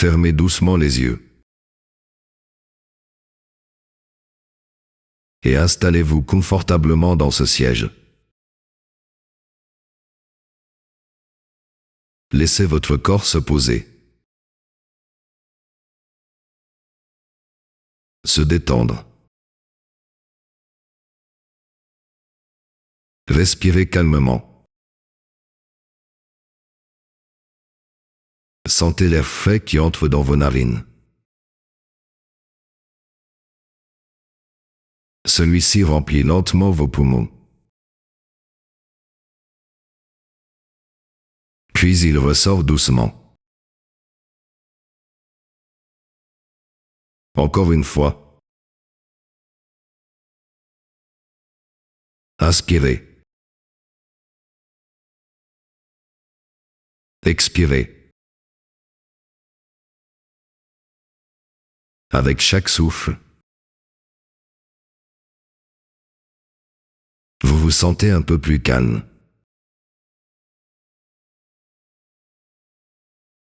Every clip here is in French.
Fermez doucement les yeux. Et installez-vous confortablement dans ce siège. Laissez votre corps se poser. Se détendre. Respirez calmement. Sentez l'air frais qui entre dans vos narines. Celui-ci remplit lentement vos poumons. Puis il ressort doucement. Encore une fois. Inspirez. Expirez. Avec chaque souffle, vous vous sentez un peu plus calme.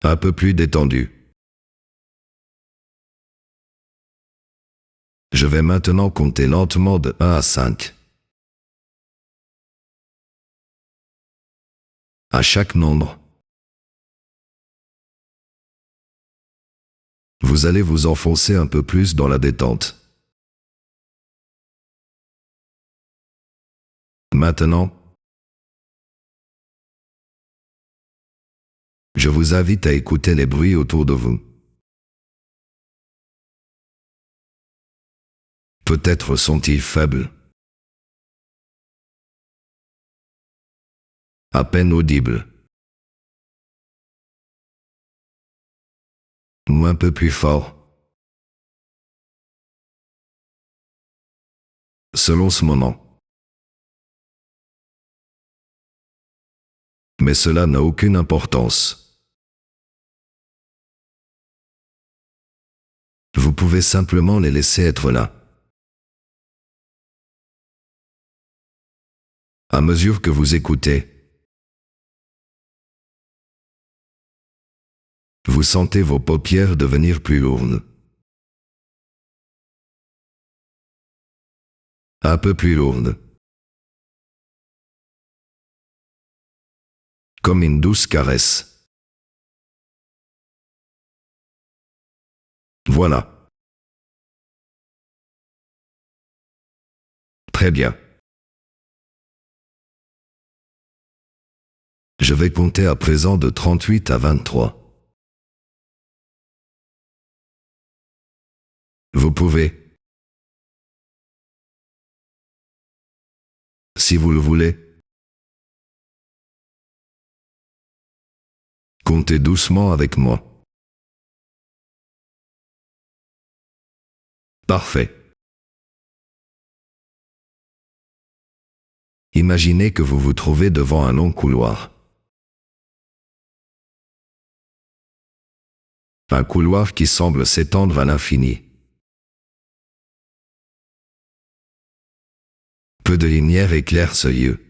Un peu plus détendu. Je vais maintenant compter lentement de 1 à 5. À chaque nombre, vous allez vous enfoncer un peu plus dans la détente. Maintenant, je vous invite à écouter les bruits autour de vous. Peut-être sont-ils faibles, à peine audibles, ou un peu plus forts. Selon ce moment. Mais cela n'a aucune importance. Vous pouvez simplement les laisser être là. À mesure que vous écoutez, vous sentez vos paupières devenir plus lourdes. Un peu plus lourdes. Comme une douce caresse. Voilà. Très bien. Je vais compter à présent de 38 à 23. Vous pouvez, si vous le voulez, comptez doucement avec moi. Parfait. Imaginez que vous vous trouvez devant un long couloir. Un couloir qui semble s'étendre à l'infini. Peu de lumière éclaire ce lieu.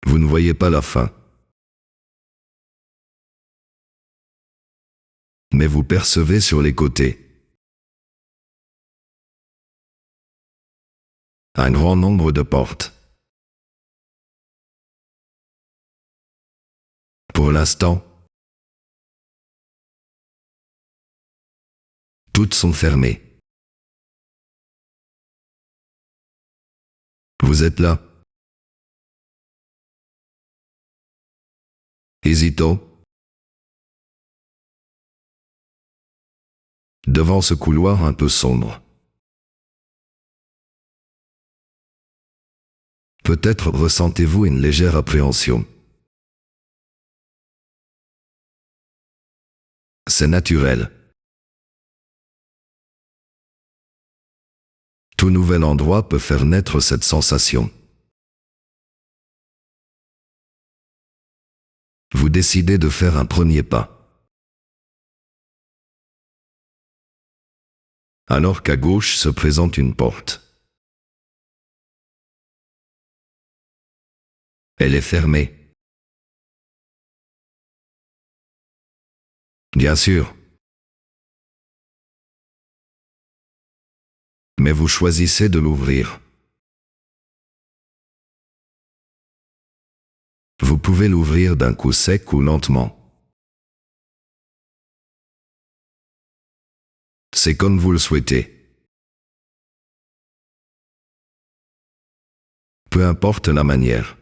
Vous ne voyez pas la fin. Mais vous percevez sur les côtés un grand nombre de portes. Pour l'instant, toutes sont fermées. Vous êtes là, hésitant, devant ce couloir un peu sombre. Peut-être ressentez-vous une légère appréhension. C'est naturel. Tout nouvel endroit peut faire naître cette sensation. Vous décidez de faire un premier pas. Alors qu'à gauche se présente une porte. Elle est fermée. Bien sûr. Mais vous choisissez de l'ouvrir. Vous pouvez l'ouvrir d'un coup sec ou lentement. C'est comme vous le souhaitez. Peu importe la manière.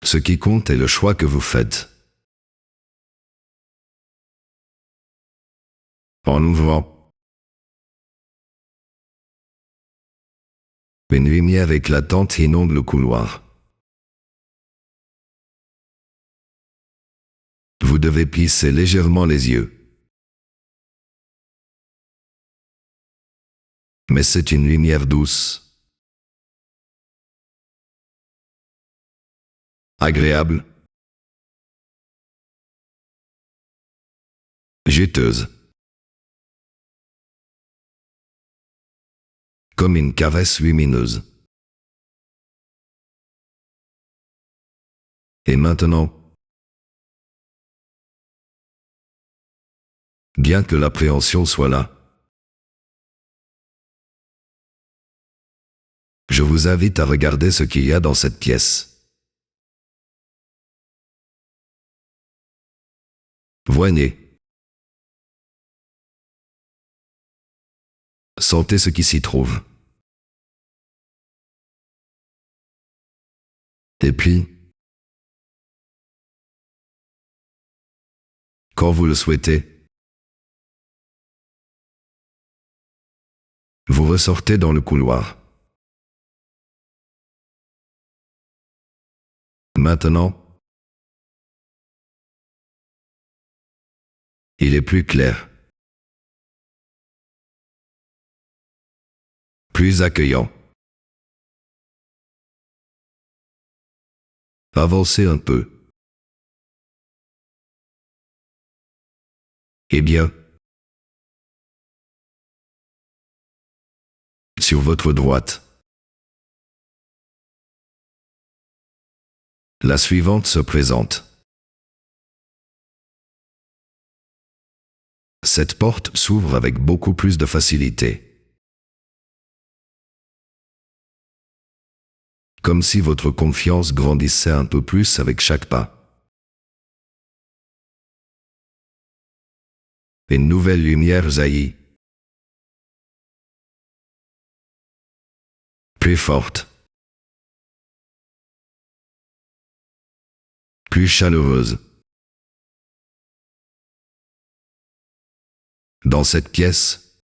Ce qui compte est le choix que vous faites. En ouvrant, une lumière éclatante inonde le couloir. Vous devez plisser légèrement les yeux. Mais c'est une lumière douce, agréable, juteuse, comme une caresse lumineuse. Et maintenant, bien que l'appréhension soit là, je vous invite à regarder ce qu'il y a dans cette pièce. Voyez. Sentez ce qui s'y trouve. Et puis, quand vous le souhaitez, vous ressortez dans le couloir. Maintenant, il est plus clair, plus accueillant. Avancez un peu. Eh bien, sur votre droite, la suivante se présente. Cette porte s'ouvre avec beaucoup plus de facilité. Comme si votre confiance grandissait un peu plus avec chaque pas. Une nouvelle lumière jaillit. Plus forte. Plus chaleureuse. Dans cette pièce,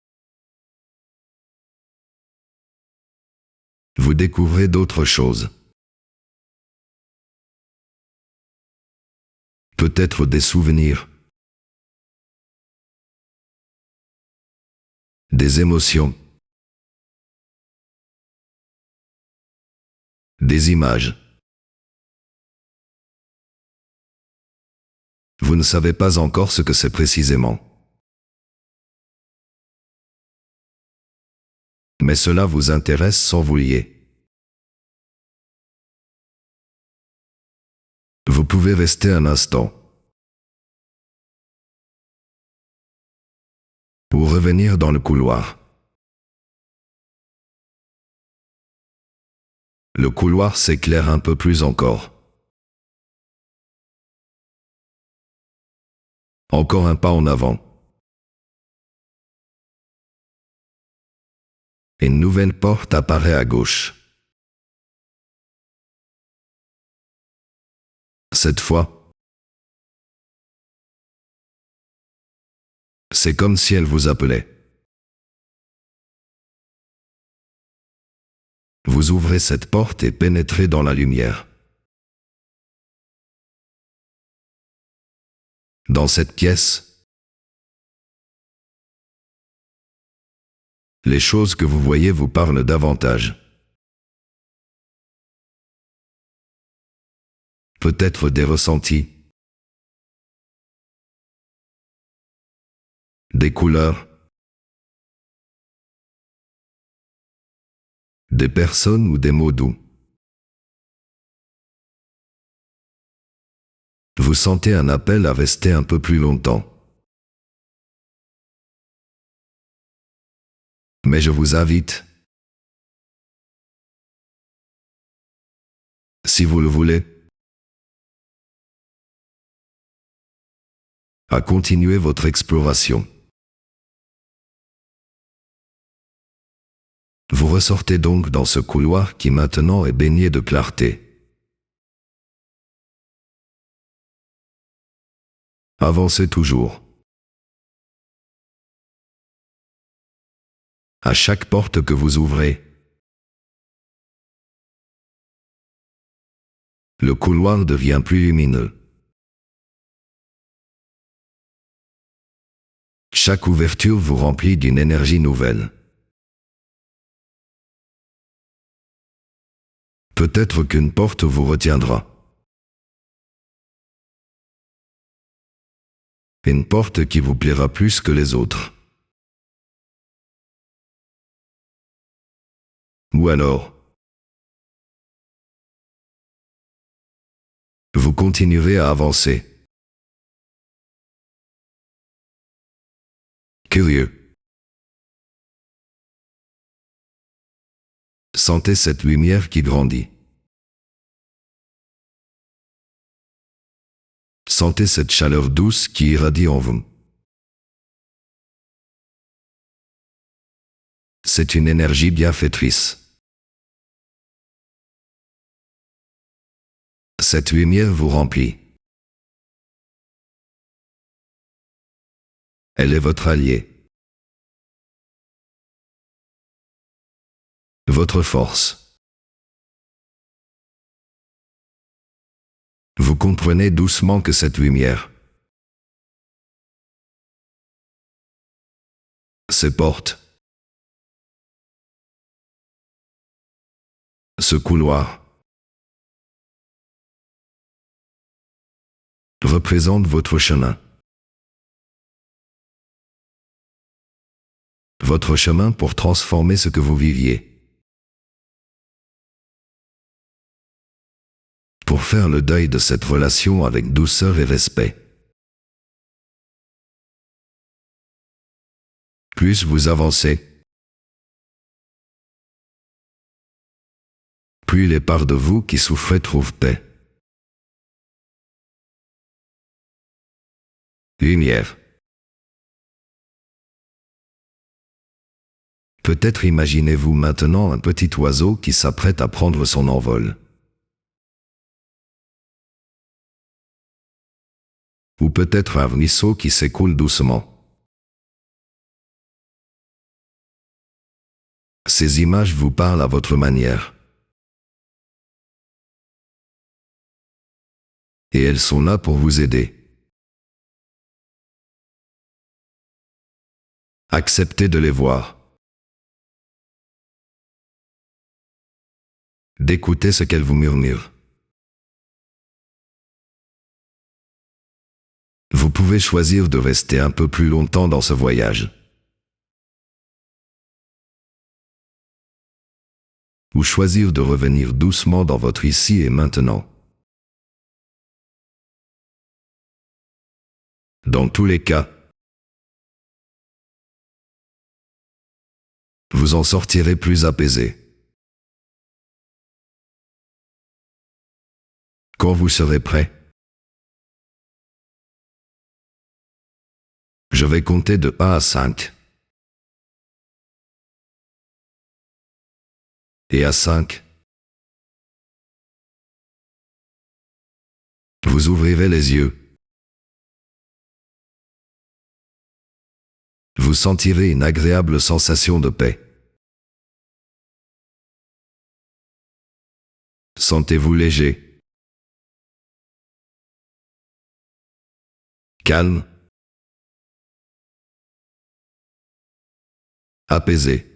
vous découvrez d'autres choses. Peut-être des souvenirs. Des émotions. Des images. Vous ne savez pas encore ce que c'est précisément. Mais cela vous intéresse sans vous lier. Vous pouvez rester un instant. Pour revenir dans le couloir. Le couloir s'éclaire un peu plus encore. Encore un pas en avant. Une nouvelle porte apparaît à gauche. Cette fois, c'est comme si elle vous appelait. Vous ouvrez cette porte et pénétrez dans la lumière. Dans cette pièce, les choses que vous voyez vous parlent davantage. Peut-être des ressentis, des couleurs, des personnes ou des mots doux. Vous sentez un appel à rester un peu plus longtemps. Mais je vous invite, si vous le voulez, à continuer votre exploration. Vous ressortez donc dans ce couloir qui maintenant est baigné de clarté. Avancez toujours. À chaque porte que vous ouvrez, le couloir devient plus lumineux. Chaque ouverture vous remplit d'une énergie nouvelle. Peut-être qu'une porte vous retiendra. Une porte qui vous plaira plus que les autres. Ou alors, vous continuerez à avancer. Curieux. Sentez cette lumière qui grandit. Sentez cette chaleur douce qui irradie en vous. C'est une énergie bienfaitrice. Cette lumière vous remplit. Elle est votre allié. Votre force. Vous comprenez doucement que cette lumière, ces portes, ce couloir, représente votre chemin. Votre chemin pour transformer ce que vous viviez. Pour faire le deuil de cette relation avec douceur et respect. Plus vous avancez, plus les parts de vous qui souffraient trouvent paix. Lumière. Peut-être imaginez-vous maintenant un petit oiseau qui s'apprête à prendre son envol. Ou peut-être un ruisseau qui s'écoule doucement. Ces images vous parlent à votre manière. Et elles sont là pour vous aider. Acceptez de les voir. D'écouter ce qu'elles vous murmurent. Vous pouvez choisir de rester un peu plus longtemps dans ce voyage. Ou choisir de revenir doucement dans votre ici et maintenant. Dans tous les cas, vous en sortirez plus apaisé. Quand vous serez prêt, je vais compter de 1 à 5. Et à 5, vous ouvrirez les yeux. Vous sentirez une agréable sensation de paix. Sentez-vous léger, calme, apaisé.